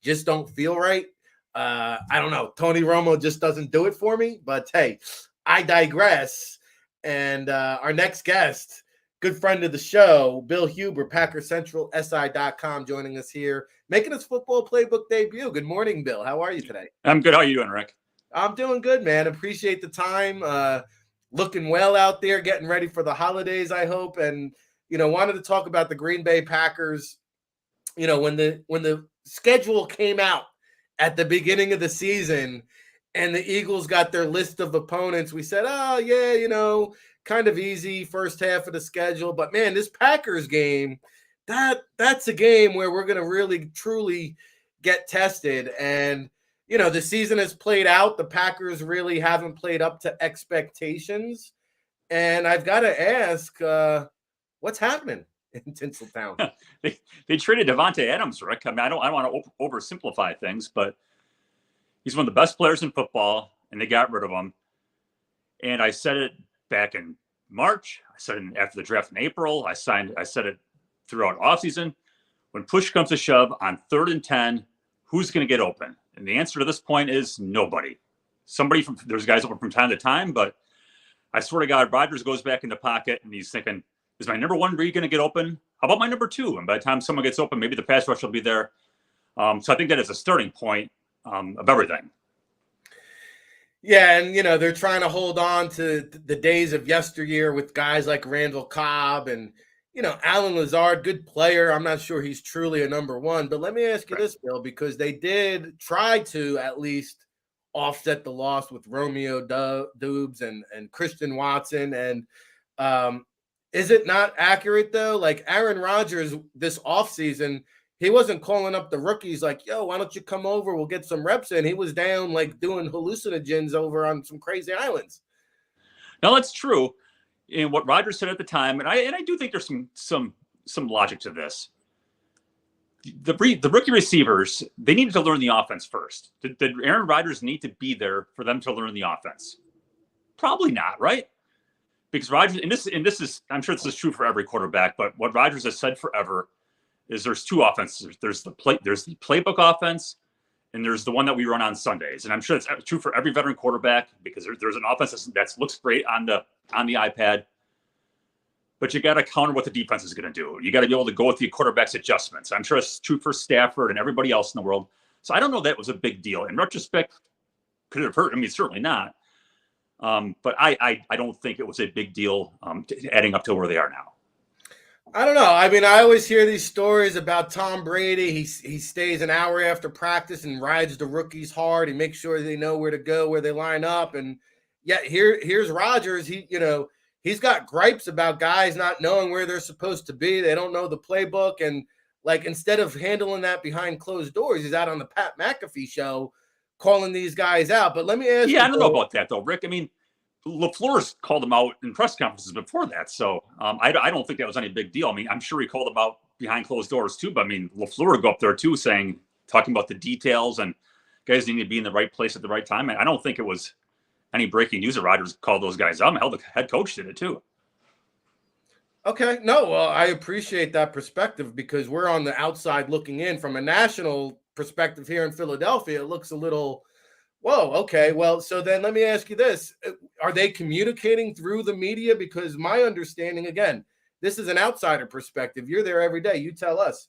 just don't feel right. I don't know. Tony Romo just doesn't do it for me. But hey, I digress. And our next guest, good friend of the show, Bill Huber, PackersCentralSI.com, joining us here, making his Football Playbook debut. Good morning, Bill. How are you today? I'm good. How are you doing, Rick? I'm doing good, man. Appreciate the time. Looking well out there, getting ready for the holidays, I hope. And, wanted to talk about the Green Bay Packers. When the schedule came out at the beginning of the season and the Eagles got their list of opponents, we said, oh, yeah, kind of easy first half of the schedule. But, man, this Packers game, that's a game where we're going to really, truly get tested. And, the season has played out. The Packers really haven't played up to expectations. And I've got to ask, what's happening in Tinseltown? They traded Devontae Adams, Rick. I mean, I don't want to oversimplify things, but he's one of the best players in football, and they got rid of him. And I said it back in March. I said it after the draft in April. I said it throughout offseason. When push comes to shove on 3rd and 10, who's going to get open? And the answer to this point is nobody. There's guys open from time to time, but I swear to God, Rodgers goes back in the pocket and he's thinking, is my number one read going to get open? How about my number two? And by the time someone gets open, maybe the pass rush will be there. So I think that is a starting point of everything. Yeah, and, they're trying to hold on to the days of yesteryear with guys like Randall Cobb and, Alan Lazard, good player. I'm not sure he's truly a number one. But let me ask you this, Bill, because they did try to at least offset the loss with Romeo Doubs and Christian Watson. And is it not accurate, though? Like Aaron Rodgers this offseason, he wasn't calling up the rookies like, yo, why don't you come over? We'll get some reps in. He was down like doing hallucinogens over on some crazy islands. No, that's true. And what Rodgers said at the time, and I do think there's some logic to this. The rookie receivers, they needed to learn the offense first. Did Aaron Rodgers need to be there for them to learn the offense? Probably not, right? Because Rodgers, and this is, I'm sure this is true for every quarterback, but what Rodgers has said forever is there's two offenses. There's the playbook offense, and there's the one that we run on Sundays. And I'm sure it's true for every veteran quarterback because there's an offense that looks great on the iPad, but you got to counter what the defense is going to do. You got to be able to go with the quarterback's adjustments. I'm sure it's true for Stafford and everybody else in the world. So I don't know that was a big deal. In retrospect, could it have hurt? I mean, certainly not. But I don't think it was a big deal adding up to where they are now. I don't know. I mean, I always hear these stories about Tom Brady. He stays an hour after practice and rides the rookies hard. He makes sure they know where to go, where they line up. And yet here's Rodgers. He's got gripes about guys not knowing where they're supposed to be. They don't know the playbook. And like, instead of handling that behind closed doors, he's out on the Pat McAfee show calling these guys out. But let me ask you. Yeah, I don't know about that though, Rick. I mean, Lafleur's called him out in press conferences before that. So I don't think that was any big deal. I mean, I'm sure he called him out behind closed doors too. But I mean, Lafleur would go up there too talking about the details and guys need to be in the right place at the right time. And I don't think it was any breaking news that Rodgers called those guys out. Hell, the head coach did it too. Okay. No, well, I appreciate that perspective because we're on the outside looking in. From a national perspective here in Philadelphia, it looks a little, whoa, okay. Well, so then let me ask you this. Are they communicating through the media? Because my understanding, again, this is an outsider perspective. You're there every day. You tell us.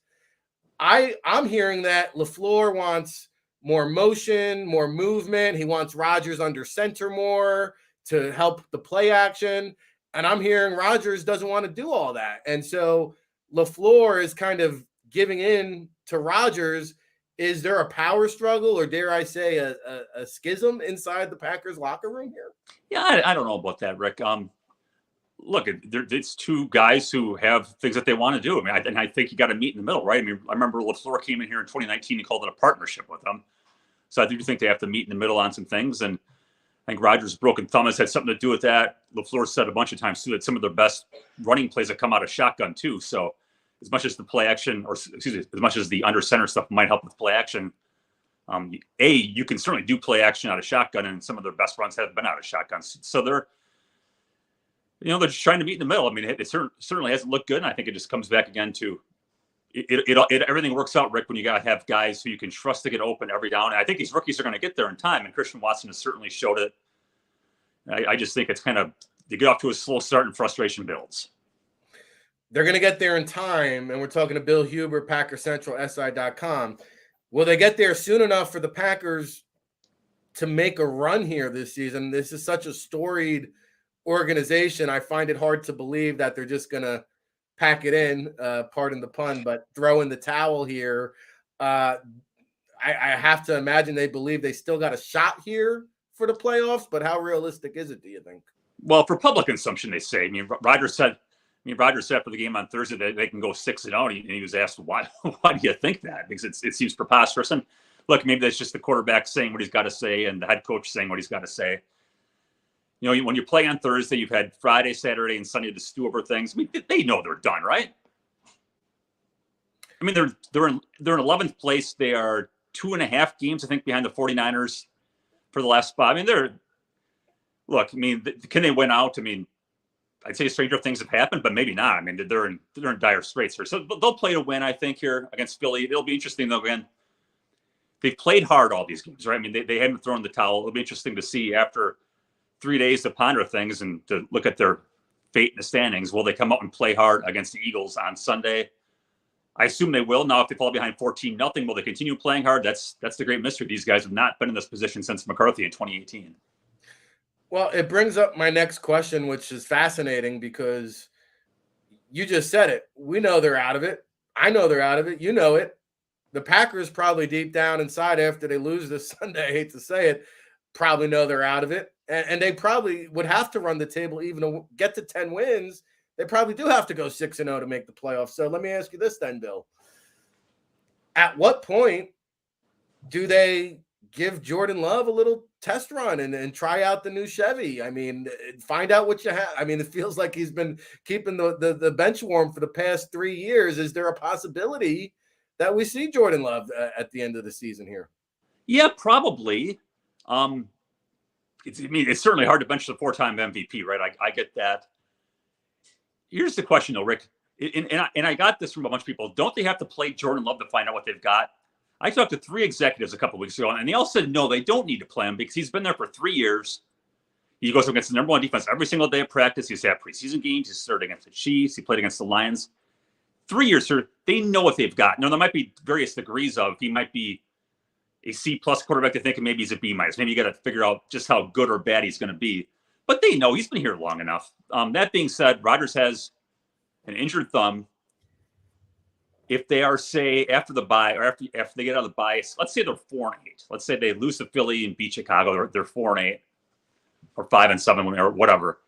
I'm hearing that Lafleur wants more motion, more movement. He wants Rodgers under center more to help the play action. And I'm hearing Rodgers doesn't want to do all that. And so Lafleur is kind of giving in to Rodgers. Is there a power struggle or dare I say a schism inside the Packers locker room here? Yeah, I don't know about that, Rick. Look, it's two guys who have things that they want to do. I mean, I think you got to meet in the middle, right? I mean, I remember Lafleur came in here in 2019 and called it a partnership with them. So I do think they have to meet in the middle on some things. And I think Rodgers' broken thumb has had something to do with that. Lafleur said a bunch of times, too, that some of their best running plays have come out of shotgun, too. So as much as the play action, or excuse me, as much as the under center stuff might help with play action, you can certainly do play action out of shotgun, and some of their best runs have been out of shotguns. So they're just trying to meet in the middle. I mean, it certainly hasn't looked good, and I think it just comes back again to everything works out, Rick, when you got to have guys who you can trust to get open every down. And I think these rookies are going to get there in time, and Christian Watson has certainly showed it. I just think it's kind of, you get off to a slow start and frustration builds. They're going to get there in time, and we're talking to Bill Huber, PackersCentralSI.com. Will they get there soon enough for the Packers to make a run here this season? This is such a storied organization. I find it hard to believe that they're just going to pack it in, pardon the pun, but throw in the towel here. I have to imagine they believe they still got a shot here for the playoffs, but how realistic is it, do you think? Well, for public consumption, they say. Rodgers said after the game on Thursday that they can go 6-0, and he was asked, why do you think that? Because it seems preposterous. And look, maybe that's just the quarterback saying what he's got to say and the head coach saying what he's got to say. When you play on Thursday, you've had Friday, Saturday, and Sunday to stew over things. I mean, they know they're done, right? I mean, they're in 11th place. They are 2.5 games, I think, behind the 49ers for the last spot. I mean, can they win out? I mean, I'd say stranger things have happened, but maybe not. I mean, they're in dire straits here. So they'll play to win, I think, here against Philly. It'll be interesting, though. Again, they've played hard all these games, right? I mean, they haven't thrown the towel. It'll be interesting to see after 3 days to ponder things and to look at their fate in the standings. Will they come out and play hard against the Eagles on Sunday? I assume they will. Now, if they fall behind 14-0, will they continue playing hard? That's the great mystery. These guys have not been in this position since McCarthy in 2018. Well, it brings up my next question, which is fascinating because you just said it. We know they're out of it. I know they're out of it. You know it. The Packers probably deep down inside after they lose this Sunday, I hate to say it, probably know they're out of it. And they probably would have to run the table even to get to 10 wins. They probably do have to go 6-0 to make the playoffs. So let me ask you this then, Bill. At what point do they give Jordan Love a little test run and try out the new Chevy? I mean, find out what you have. I mean, it feels like he's been keeping the bench warm for the past 3 years. Is there a possibility that we see Jordan Love at the end of the season here? Yeah, probably. It's certainly hard to bench the 4-time MVP, right? I get that. Here's the question, though, Rick. And I got this from a bunch of people. Don't they have to play Jordan Love to find out what they've got? I talked to 3 executives a couple of weeks ago, and they all said no, they don't need to play him because he's been there for 3 years. He goes against the number 1 defense every single day of practice. He's had preseason games. He's started against the Chiefs. He played against the Lions. 3 years, sir. They know what they've got. Now, there might be various degrees of. He might be a C-plus quarterback to think, and maybe he's a B-minus. Maybe you got to figure out just how good or bad he's going to be. But they know he's been here long enough. That being said, Rodgers has an injured thumb. If they are, say, after the bye or after they get out of the bye, let's say they're 4-8. Let's say they lose to Philly and beat Chicago. They're 4-8 or 5-7 or whatever.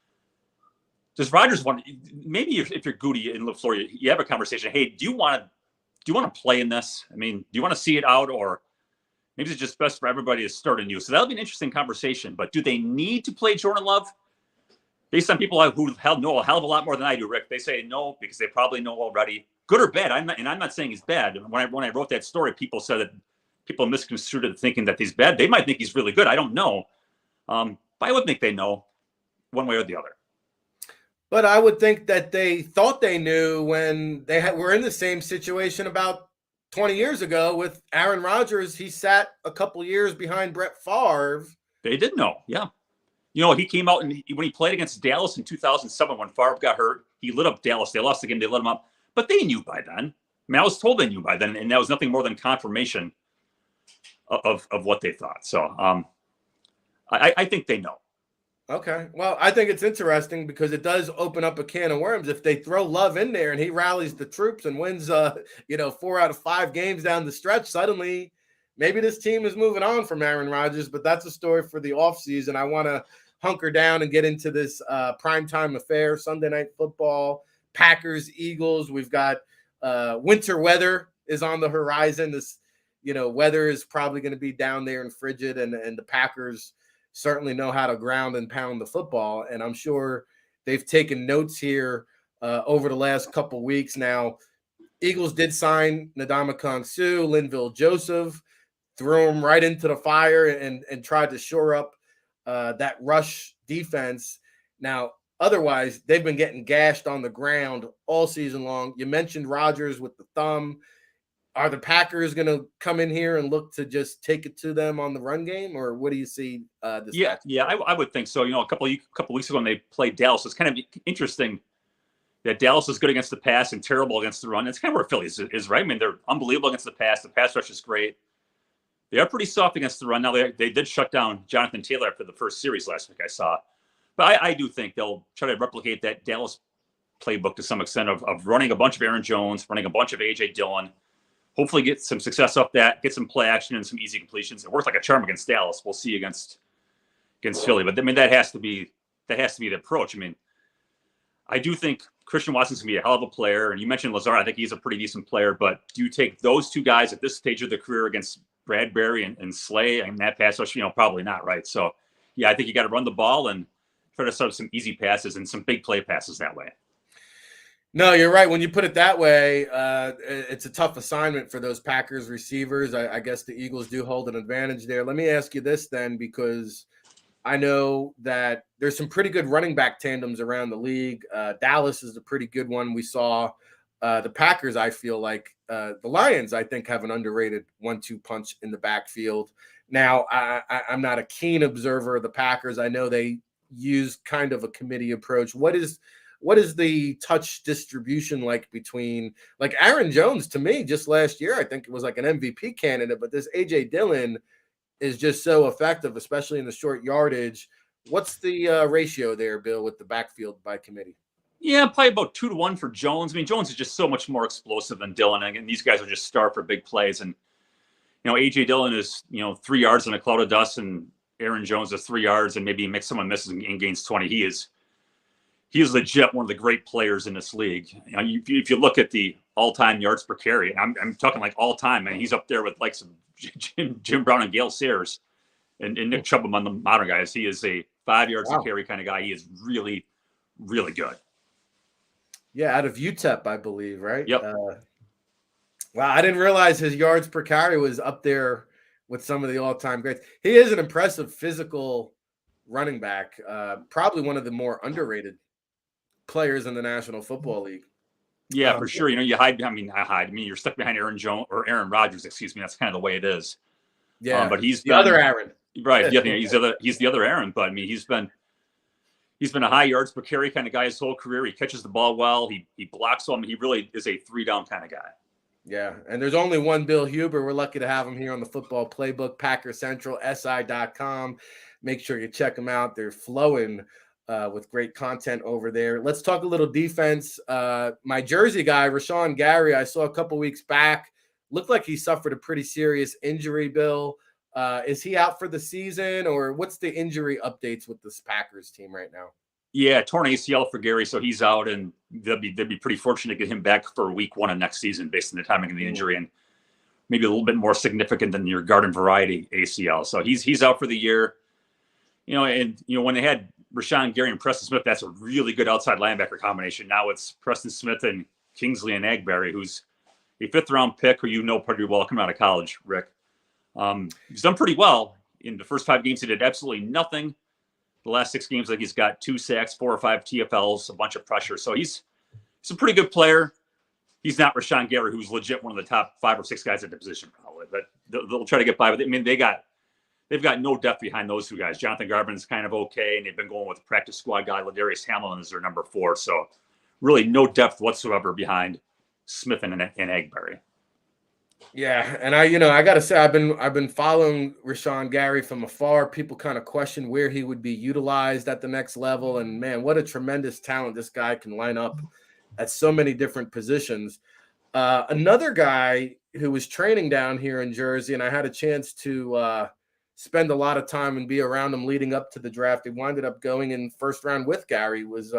Does Rodgers want? Maybe if you're Goody and Lafleur, you have a conversation. Hey, do you want to play in this? I mean, do you want to see it out, or maybe it's just best for everybody to start anew? So that'll be an interesting conversation. But do they need to play Jordan Love? Based on people who know a hell of a lot more than I do, Rick, they say no because they probably know already. Good or bad, I'm not saying he's bad. When I wrote that story, people said that people misconstrued it thinking that he's bad. They might think he's really good. I don't know. But I would think they know one way or the other. But I would think that they thought they knew when they were in the same situation about 20 years ago with Aaron Rodgers. He sat a couple years behind Brett Favre. They did know, yeah. He came out and when he played against Dallas in 2007 when Favre got hurt, he lit up Dallas. They lost the game. They lit him up. But they knew by then. I mean, I was told they knew by then, and that was nothing more than confirmation of what they thought. So I think they know. Okay. Well, I think it's interesting because it does open up a can of worms. If they throw Love in there and he rallies the troops and wins, 4 out of 5 games down the stretch, suddenly maybe this team is moving on from Aaron Rodgers, but that's a story for the offseason. I want to hunker down and get into this primetime affair, Sunday Night Football, Packers, Eagles. We've got winter weather is on the horizon. This, weather is probably going to be down there and frigid, and the Packers certainly know how to ground and pound the football. And I'm sure they've taken notes here over the last couple weeks now. Eagles did sign Ndamukong Suh, Linville Joseph, threw him right into the fire and tried to shore up that rush defense. Now, otherwise, they've been getting gashed on the ground all season long. You mentioned Rodgers with the thumb. Are the Packers going to come in here and look to just take it to them on the run game, or what do you see this match? Yeah, I would think so. A couple weeks ago when they played Dallas, it's kind of interesting that Dallas is good against the pass and terrible against the run. That's kind of where Philly is, right? I mean, they're unbelievable against the pass. The pass rush is great. They are pretty soft against the run. Now, they did shut down Jonathan Taylor after the first series last week, I saw. But I do think they'll try to replicate that Dallas playbook to some extent of running a bunch of Aaron Jones, running a bunch of A.J. Dillon, hopefully get some success off that, get some play action and some easy completions. It worked like a charm against Dallas. We'll see against Philly. But, I mean, that has to be the approach. I mean, I do think Christian Watson's going to be a hell of a player. And you mentioned Lazard. I think he's a pretty decent player. But do you take those two guys at this stage of their career against Bradbury and Slay and that pass rush? Probably not, right? So, yeah, I think you got to run the ball and try to set up some easy passes and some big play passes that way. No, you're right. When you put it that way, it's a tough assignment for those Packers receivers. I guess the Eagles do hold an advantage there. Let me ask you this then, because I know that there's some pretty good running back tandems around the league. Dallas is a pretty good one. We saw the Packers, I feel like. The Lions, I think, have an underrated 1-2 punch in the backfield. Now, I'm not a keen observer of the Packers. I know they use kind of a committee approach. What is the touch distribution like between, like, Aaron Jones, to me, just last year, I think it was like an MVP candidate, but this A.J. Dillon is just so effective, especially in the short yardage. What's the ratio there, Bill, with the backfield by committee? Yeah, probably about 2-1 for Jones. I mean, Jones is just so much more explosive than Dillon, and these guys are just starved for big plays. And, A.J. Dillon is, 3 yards in a cloud of dust, and Aaron Jones is 3 yards, and maybe someone misses and gains 20. He is legit one of the great players in this league. If you look at the all-time yards per carry, I'm talking like all-time, man. He's up there with like some Jim Brown and Gale Sayers and Nick Chubb among the modern guys. He is a 5 yards per carry kind of guy. He is really, really good. Yeah, out of UTEP, I believe, right? Yep. Wow, I didn't realize his yards per carry was up there with some of the all-time greats. He is an impressive physical running back, probably one of the more underrated players in the National Football League. Yeah, for sure. You hide. You're stuck behind Aaron Jones or Aaron Rodgers. Excuse me. That's kind of the way it is. Yeah, but he's the other Aaron. Right. Yeah, he's the other Aaron. But I mean, he's been a high yards per carry kind of guy his whole career. He catches the ball well. He blocks well. I mean, he really is a 3-down kind of guy. Yeah, and there's only one Bill Huber. We're lucky to have him here on the Football Playbook, PackerCentralSI.com. Make sure you check them out. They're flowing with great content over there. Let's talk a little defense. My Jersey guy, Rashawn Gary, I saw a couple weeks back. Looked like he suffered a pretty serious injury, Bill. Is he out for the season, or what's the injury updates with this Packers team right now? Yeah, torn ACL for Gary, so he's out, and they'd be pretty fortunate to get him back for week 1 of next season based on the timing of the injury, and maybe a little bit more significant than your garden variety ACL. So he's out for the year. When they had Rashawn Gary and Preston Smith, that's a really good outside linebacker combination. Now it's Preston Smith and Kingsley and Agberry, who's a 5th-round pick who pretty well coming out of college, Rick. He's done pretty well. In the first 5 games, he did absolutely nothing. The last 6 games, he's got 2 sacks, 4 or 5 TFLs, a bunch of pressure. So he's a pretty good player. He's not Rashawn Gary, who's legit one of the top 5 or 6 guys at the position, probably. But they'll try to get by with it. I mean, they've got no depth behind those 2 guys. Jonathan Garvin's kind of okay, and they've been going with the practice squad guy. Ladarius Hamlin is their number 4. So really no depth whatsoever behind Smith and Agberry. Yeah, and I got to say, I've been following Rashawn Gary from afar. People kind of question where he would be utilized at the next level, and man, what a tremendous talent this guy can line up at so many different positions. Another guy who was training down here in Jersey, and I had a chance to spend a lot of time and be around him leading up to the draft. He winded up going in first round with Gary, was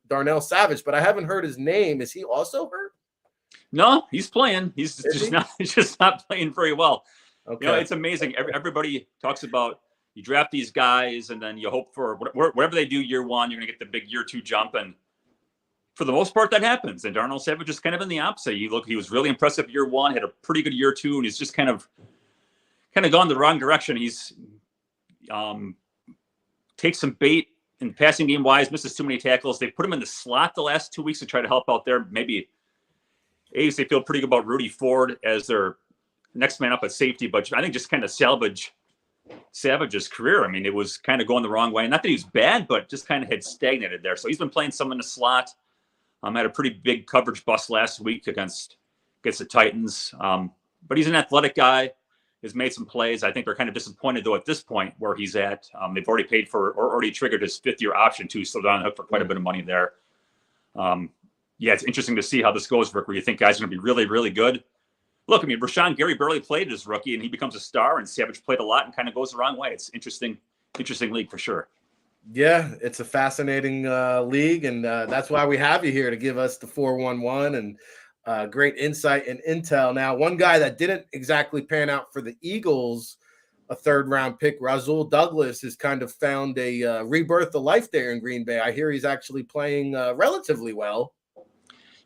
Darnell Savage, but I haven't heard his name. Is he also hurt? No, he's playing. He's just not playing very well. Okay. It's amazing. Everybody talks about you draft these guys and then you hope for whatever they do year 1, you're going to get the big year 2 jump. And for the most part, that happens. And Darnell Savage is kind of in the opposite. He was really impressive year 1, had a pretty good year 2, and he's just kind of gone the wrong direction. He's takes some bait in passing game wise, misses too many tackles. They put him in the slot the last 2 weeks to try to help out there. Maybe they feel pretty good about Rudy Ford as their next man up at safety, but I think just kind of Savage's career. I mean, it was kind of going the wrong way. Not that he was bad, but just kind of had stagnated there. So he's been playing some in the slot. Had a pretty big coverage bust last week against the Titans. But he's an athletic guy. Has made some plays. I think they're kind of disappointed, though, at this point where he's at. They've already paid for or already triggered his 5th-year option, too, so they're on the hook for quite a bit of money there. Yeah, it's interesting to see how this goes, Rick, where you think guys are going to be really, really good. Look, I mean, Rashawn Gary barely played as rookie, and he becomes a star, and Savage played a lot and kind of goes the wrong way. It's interesting league for sure. Yeah, it's a fascinating league, and that's why we have you here to give us the 411 and great insight and intel. Now, one guy that didn't exactly pan out for the Eagles, a 3rd-round pick, Rasul Douglas, has kind of found a rebirth of life there in Green Bay. I hear he's actually playing relatively well.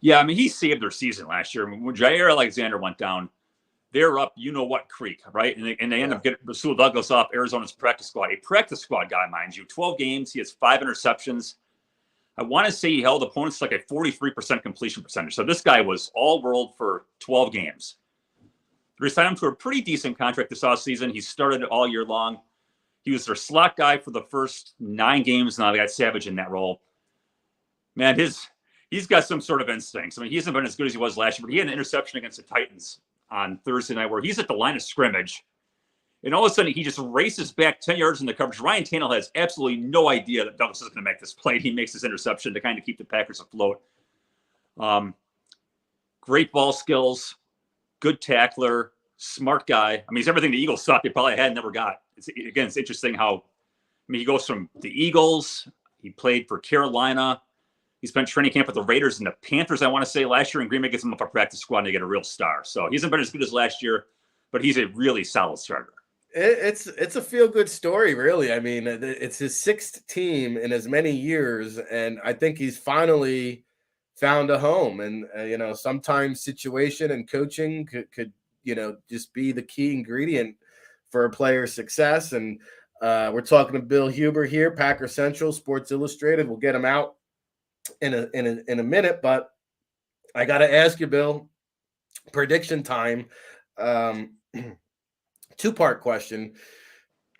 Yeah, I mean, he saved their season last year. I mean, when Jair Alexander went down, they're up, creek, right? And they end up getting Rasul Douglas off Arizona's practice squad, a practice squad guy, mind you. 12 games, he has 5 interceptions. I want to say he held opponents like a 43% completion percentage. So this guy was all world for 12 games. They signed him to a pretty decent contract this offseason. He started all year long. He was their slot guy for the first 9 games. Now they got Savage in that role. Man, he's got some sort of instincts. I mean, he hasn't been as good as he was last year, but he had an interception against the Titans on Thursday night where he's at the line of scrimmage. And all of a sudden, he just races back 10 yards in the coverage. Ryan Tannehill has absolutely no idea that Douglas is going to make this play. He makes this interception to kind of keep the Packers afloat. Great ball skills, good tackler, smart guy. I mean, he's everything the Eagles thought they probably had and never got. It's interesting how, he goes from the Eagles. He played for Carolina. He spent training camp with the Raiders and the Panthers, I want to say, last year. And Green Bay gets him up a practice squad and they get a real star. So he hasn't been as good as last year, but he's a really solid starter. It's a feel-good story, really. I mean, it's his 6th team in as many years, and I think he's finally found a home. And, sometimes situation and coaching could just be the key ingredient for a player's success. And we're talking to Bill Huber here, Packer Central, Sports Illustrated. We'll get him out in a minute, but I got to ask you, Bill, prediction time. 2-part question.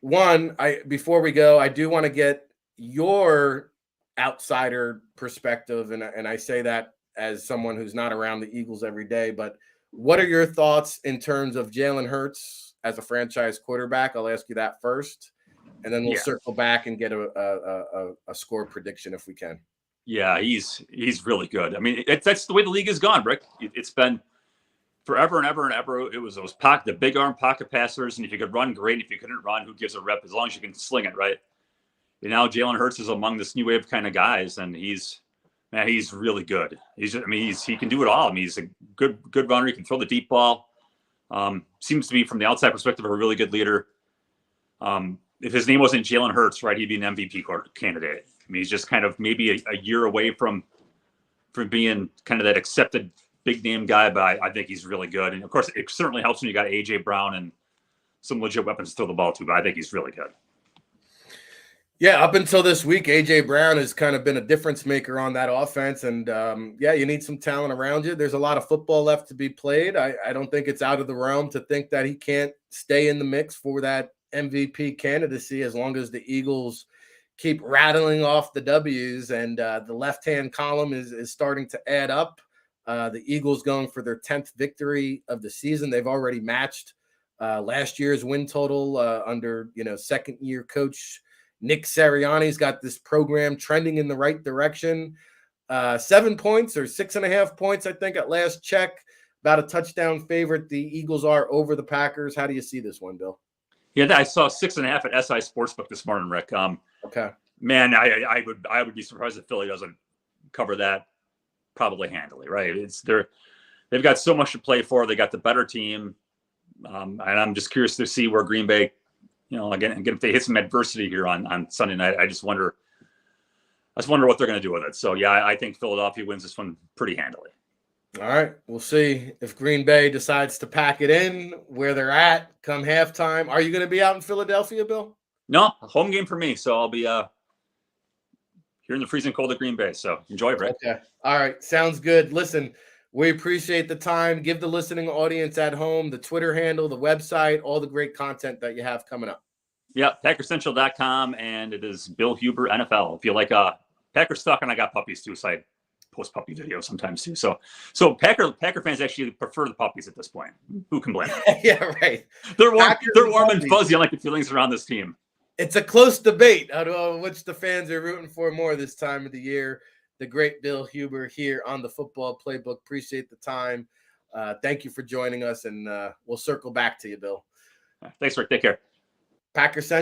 One, before we go, I do want to get your outsider perspective, and I say that as someone who's not around the Eagles every day, but what are your thoughts in terms of Jalen Hurts as a franchise quarterback? I'll ask you that first, and then we'll circle back and get a score prediction if we can. Yeah, he's really good. I mean, that's the way the league has gone, Rick. It's been forever and ever and ever. It was the big arm pocket passers, and if you could run, great. If you couldn't run, who gives a rep as long as you can sling it, right? And now Jalen Hurts is among this new wave kind of guys, and he's really good. He can do it all. I mean, he's a good runner. He can throw the deep ball. Seems to be, from the outside perspective, a really good leader. If his name wasn't Jalen Hurts, right, he'd be an MVP candidate. I mean, he's just kind of maybe a year away from being kind of that accepted big name guy, but I think he's really good. And of course, it certainly helps when you got AJ Brown and some legit weapons to throw the ball to, but I think he's really good. Yeah, up until this week, AJ Brown has kind of been a difference maker on that offense. And you need some talent around you. There's a lot of football left to be played. I don't think it's out of the realm to think that he can't stay in the mix for that MVP candidacy as long as the Eagles keep rattling off the W's, and the left-hand column is starting to add up. The Eagles going for their 10th victory of the season. They've already matched last year's win total under second-year coach Ric Serritella. Got this program trending in the right direction. 7 points or 6.5 points, I think, at last check. About a touchdown favorite the Eagles are over the Packers. How do you see this one, Bill? Yeah, I saw 6.5 at SI Sportsbook this morning, Rick. Okay. Man, I would be surprised if Philly doesn't cover that probably handily, right? They've got so much to play for. They got the better team, and I'm just curious to see where Green Bay, again if they hit some adversity here on Sunday night. I just wonder what they're going to do with it. So yeah, I think Philadelphia wins this one pretty handily. All right, we'll see if Green Bay decides to pack it in where they're at come halftime. Are you going to be out in Philadelphia, Bill? No, home game for me. So I'll be here in the freezing cold of Green Bay. So enjoy, Rick. Okay. All right. Sounds good. Listen, we appreciate the time. Give the listening audience at home the Twitter handle, the website, all the great content that you have coming up. Yeah, PackerCentral.com, and it is Bill Huber NFL. If you like Packer stuff, and I got puppies too, so I post puppy videos sometimes too. So Packer fans actually prefer the puppies at this point. Who can blame them? Yeah, right. They're warm and fuzzy. I like the feelings around this team. It's a close debate on which the fans are rooting for more this time of the year. The great Bill Huber here on the Football Playbook. Appreciate the time. Thank you for joining us, and we'll circle back to you, Bill. Thanks, Rick. Take care. Packer Central.